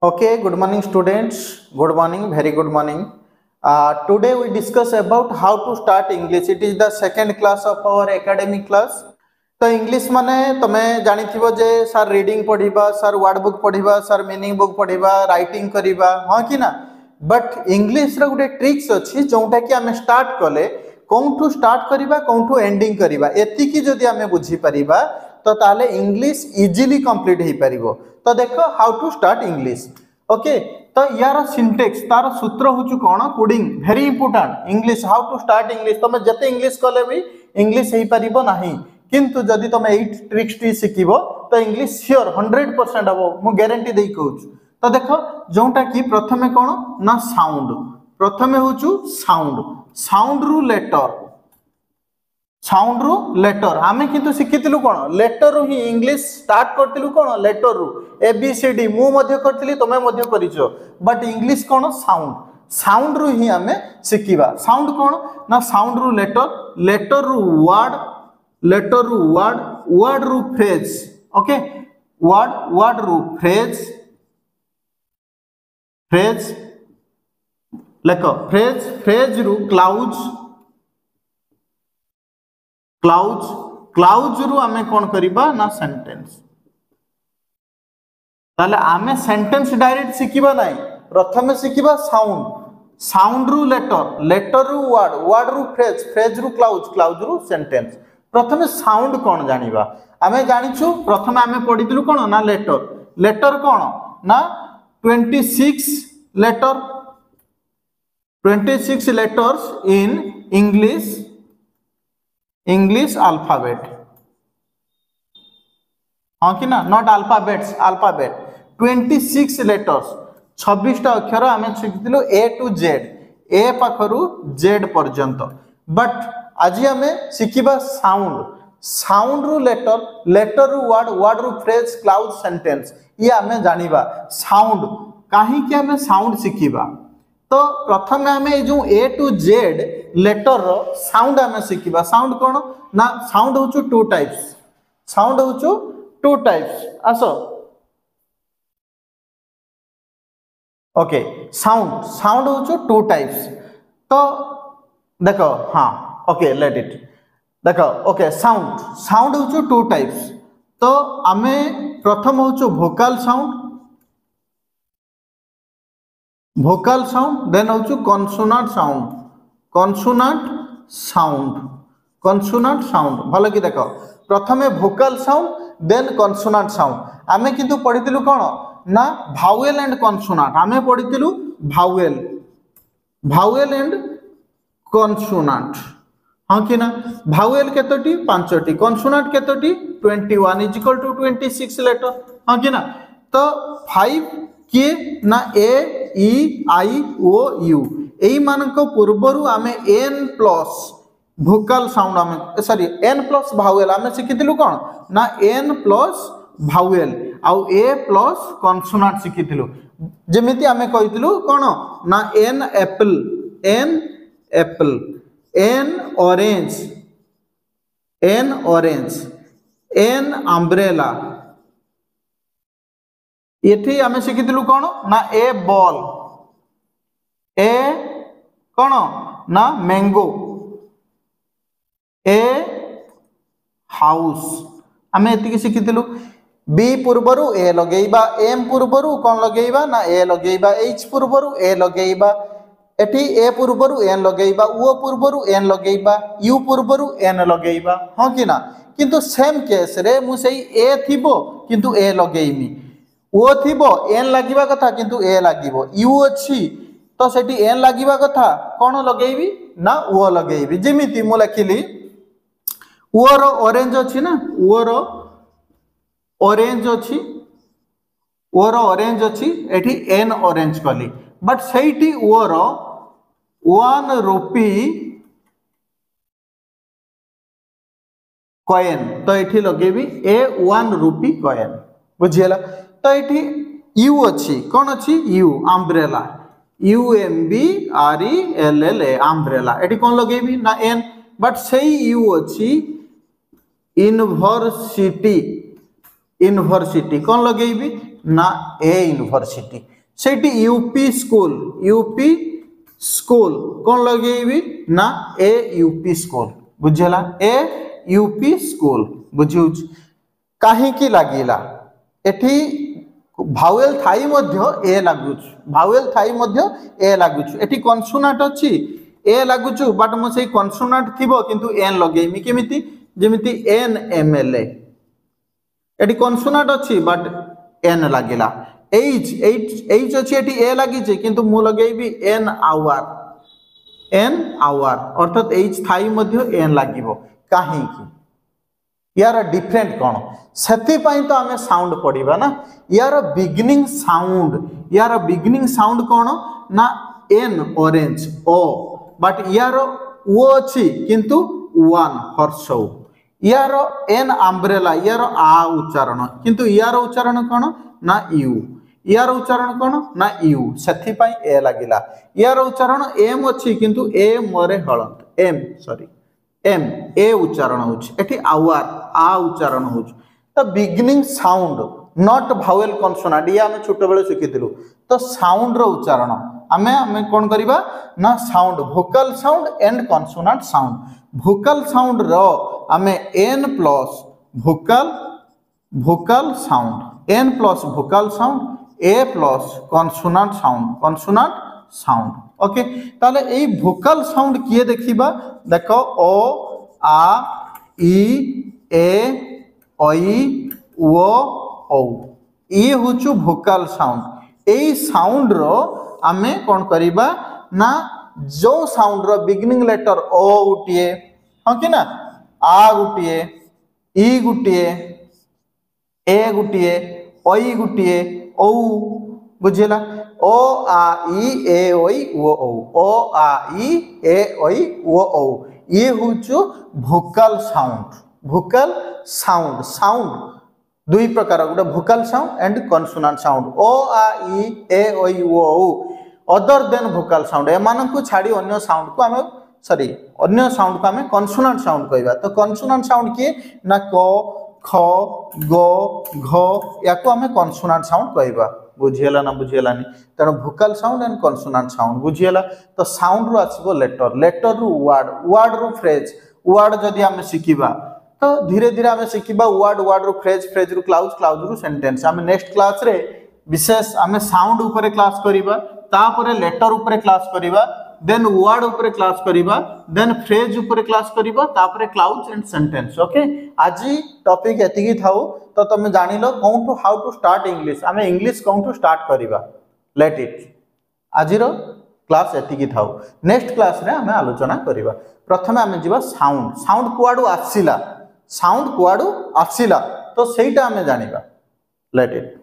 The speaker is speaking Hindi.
Okay, good morning students. Good morning, very good morning. Today we discuss about how to start English. It is the second class of our academic class. तो इंग्लिश माने तमे जानी थिबो जे सर रीडिंग पढ़िबा, सर वर्ड बुक पढ़िबा, सर मीनिंग बुक पढ़िबा, राइटिंग करिबा, हां कि ना. But English row Gute tricks अछि जोंटा कि हमें स्टार्ट कले कोंठू स्टार्ट करिबा कोंठू एंडिंग करिबा एति कि जदि हमें बुझी परिबा तो ताले इंग्लिश इजीली कंप्लीट हे परिबो. तो देखो how to start English. Okay, तो यार सिंटेक्स तार सूत्र होचु कोन coding very important. English how to start English तमे जते इंग्लिश कले भी इंग्लिश हे परिबो नाही, किंतु जदि तमे एई ट्रिक्स टी सिखिबो तो इंग्लिश श्योर 100% हबो, मु गारंटी देई कहूछु. तो देखो जोंटा कि प्रथमे कोन ना साउंड, प्रथमे होचु साउंड, साउंड रु लेटर, साउंड रु लेटर. आमे किंतु सिखितिलु कोन लेटर रु ही इंग्लिश स्टार्ट करतिलु कोन लेटर रु ए बी सी डी मु मध्ये करतिली तमे मध्ये करिचो. बट इंग्लिश कोन साउंड, साउंड रु ही आमे सिखिबा. साउंड कोन ना साउंड रु लेटर, लेटर रु वर्ड, लेटर रु वर्ड, वर्ड रु फ्रेज. ओके, वर्ड, वर्ड रु फ्रेज, फ्रेज लेखो फ्रेज, फ्रेज रु क्लाउज, क्लाउज, क्लाउज रु आमे कोन करिबा ना सेंटेंस. ताले आमे सेंटेंस डायरेक्ट सिखिबा नाही, प्रथमे सिखिबा साउंड, साउंड रु लेटर, लेटर रु वर्ड, वर्ड रु फ्रेज, फ्रेज रु क्लाउज, क्लाउज रु सेंटेंस. प्रथमे साउंड कोन जानिबा. आमे जानिछु प्रथमे आमे पढिदिलु कोन ना लेटर, लेटर कोन ना 26 letter, 26 letters in English, English alphabet. हाँ कि ना, नॉट अल्फाबेट्स, अल्फाबेट 26 letters, 26 टा अक्षर आमे शिखितिलु ए टू जेड, ए पाखरु जेड पर्यंत. बट आज हमें शिखिबा साउंड, साउंड रु लेटर, लेटर रु वर्ड, वर्ड रु फ्रेज, क्लाउज, सेंटेंस. ये हमें जानिबा साउंड काहे कि हमें साउंड शिखिबा. तो प्रथम हमें जो ए टू जेड लेटर रो साउंड हमें शिखिबा. साउंड कोन ना साउंड होचु टू टाइप्स, साउंड होचु टू टाइप्स. आसो ओके, साउंड, साउंड होचु टू टाइप्स. तो देखो हाँ ओके लेट इट देखो. ओके साउंड, साउंड होचु टू टाइप्स. तो आमे प्रथम होचु vocal sound, vocal sound, then होचु consonant sound, consonant sound, consonant sound. भलो कि देखो प्रथमे vocal sound then consonant sound. आमे किंतु पढितिलु कोन ना vowel and consonant. आमे पढितिलु vowel, vowel and consonant. हाँ कि ना, vowel केतोटी 5टी, consonant केतोटी 21 is equal to 26 लेटर. हाँ कि ना. तो 5 किए ना ए ई आई ओ यू एई मानक पूर्वरु आमे एन प्लस वोकल साउंड आमे सॉरी एन प्लस भावेल आमे सिखितिलु कोन ना एन प्लस भावेल आउ ए प्लस कॉन्सोनेंट सिखितिलु. जेमिति आमे कहितिलु कोन ना an apple, an apple, an orange, an orange, an umbrella. एठी आमे शिखितिलु कोन ना ए बॉल, ए कोन ना मैंगो, ए हाउस. आमे एति शिखितिलु. बी पूर्वरु ए लगेइबा, एम पूर्वरु कोन लगेइबा ना ए लगेइबा, एच पूर्वरु ए लगेइबा, एठी ए पूर्वरु एन लगेइबा, ओ पूर्वरु एन लगेइबा, यू पूर्वरु एन लगेइबा. हां कि ना. किंतु सेम केस रे मु सेई ए थिबो किंतु ए लगेइमी, ओ थिबो एन लागिबा कथा किंतु ए लागिबो, यू अछि तो सेठी एन लागिबा कथा कोन लगेइबी ना ओ लगेइबी. जेमिति मु लखिली ओ रो ऑरेंज अछि ना, ओ रो ऑरेंज अछि, ओ रो ऑरेंज अछि, एठी एन ऑरेंज कली. बट सेठी ओ रो 1 रुपी कॉइन तो एठी लगेइबी ए 1 रुपी कॉइन. बुझियला. तो ये यू अच्छी कौन अच्छी U umbrella, U M B R E L L A umbrella. एटी कौन लगेबी ना एन. बट सही यू अच्छी यूनिवर्सिटी, यूनिवर्सिटी कौन लगेबी ना ए यूनिवर्सिटी सेठी यूपी स्कूल कौन लगेबी ना ए यूपी स्कूल बुझेला ए यूपी स्कूल बुझिउ काहे की लागिला एठी भावेल थाई मध्य ए लागुछ भावेल थाई मध्य ए लागुछ एठी कॉन्सोनेंट अछि ए लागुछु बट मो से कॉन्सोनेंट थिबो किंतु एन लगेमी केमिति जेमिति एन एम एल ए एटी कॉन्सोनेंट अछि बट एन लागिला एच अछि एटी ए लागि छै किंतु मु लगेबी एन आवर अर्थात एच थाई मध्य एन लागिबो काहे की यार डिफरेंट कोन सेति पई तो हमें साउंड पढिबा ना यार बिगिनिंग साउंड कोन ना एन ऑरेंज ओ बट यार ओ अछि किंतु वन हर्षौ यार एन अम्ब्रेला यार आ उच्चारण किंतु यार उच्चारण कोन ना यू यार उच्चारण कोन ना यू सेथि पई ए लागिला यार उच्चारण एम अछि किंतु ए मोरे हळंत एम ए उच्चारण होछ एठी आवर आ उच्चारण होछ तो beginning sound not vowel consonant या हमें छोटे बेले शिखिथिलु तो साउंड रो उच्चारण हमें कोन करिबा ना sound vocal sound and consonant sound vocal sound रो हमें an plus vocal sound an plus vocal sound a plus consonant sound okay ताले एई वोकल साउंड किए देखिबा देखो ओ आ ई ए ओई ओ औ ये होचु वोकल साउंड एई साउंड रो आमे कोन करिबा ना जो साउंड रो बिगिनिंग लेटर ओ गुटिए हां कि ना आ गुटिए ई गुटिए ए गुटिए ओई गुटिए औ बुझिला ओ आ ई ए ओई ओ आ ई ए ओई ओ ये होचु वोकल साउंड दुई प्रकार गोटे vocal sound and consonant sound ओ आ ई ए ओई ओ अदर देन वोकल साउंड एमान को छाड़ी अन्य साउंड को हमें अन्य साउंड को हमें कॉन्सोनेंट साउंड कहबा तो कॉन्सोनेंट साउंड किए ना क ख ग घ या को हमें कॉन्सोनेंट साउंड कहबा बुझियला ना बुझियलानी तेणु vocal sound and consonant sound बुझियला तो साउंड रो आसीबो लेटर रू वर्ड रू फ्रेज वर्ड जदी हमें शिखिबा तो धीरे धीरे हमें शिखिबा वर्ड रू फ्रेज रू क्लाउज रू सेंटेंस हमें नेक्स्ट क्लास रे विशेष हमें साउंड ऊपर क्लास करिबा तापरे लेटर ऊपर क्लास करिबा देन वर्ड ऊपर क्लास करिबा देन फ्रेज ऊपर क्लास करिबा तापरे क्लाउज एंड सेंटेंस ओके आज टॉपिक एतिकी थाउ तो तुम जानिलो हाउ टू स्टार्ट इंग्लिश हमें इंग्लिश कौन टू स्टार्ट करिबा लेट इट आज क्लास एतिकी थाउ नेक्स्ट क्लास रे हमें आलोचना करिबा प्रथमे हमें जिबा साउंड कुआडू आसीला तो सेटा हमें जानिबा लेट इट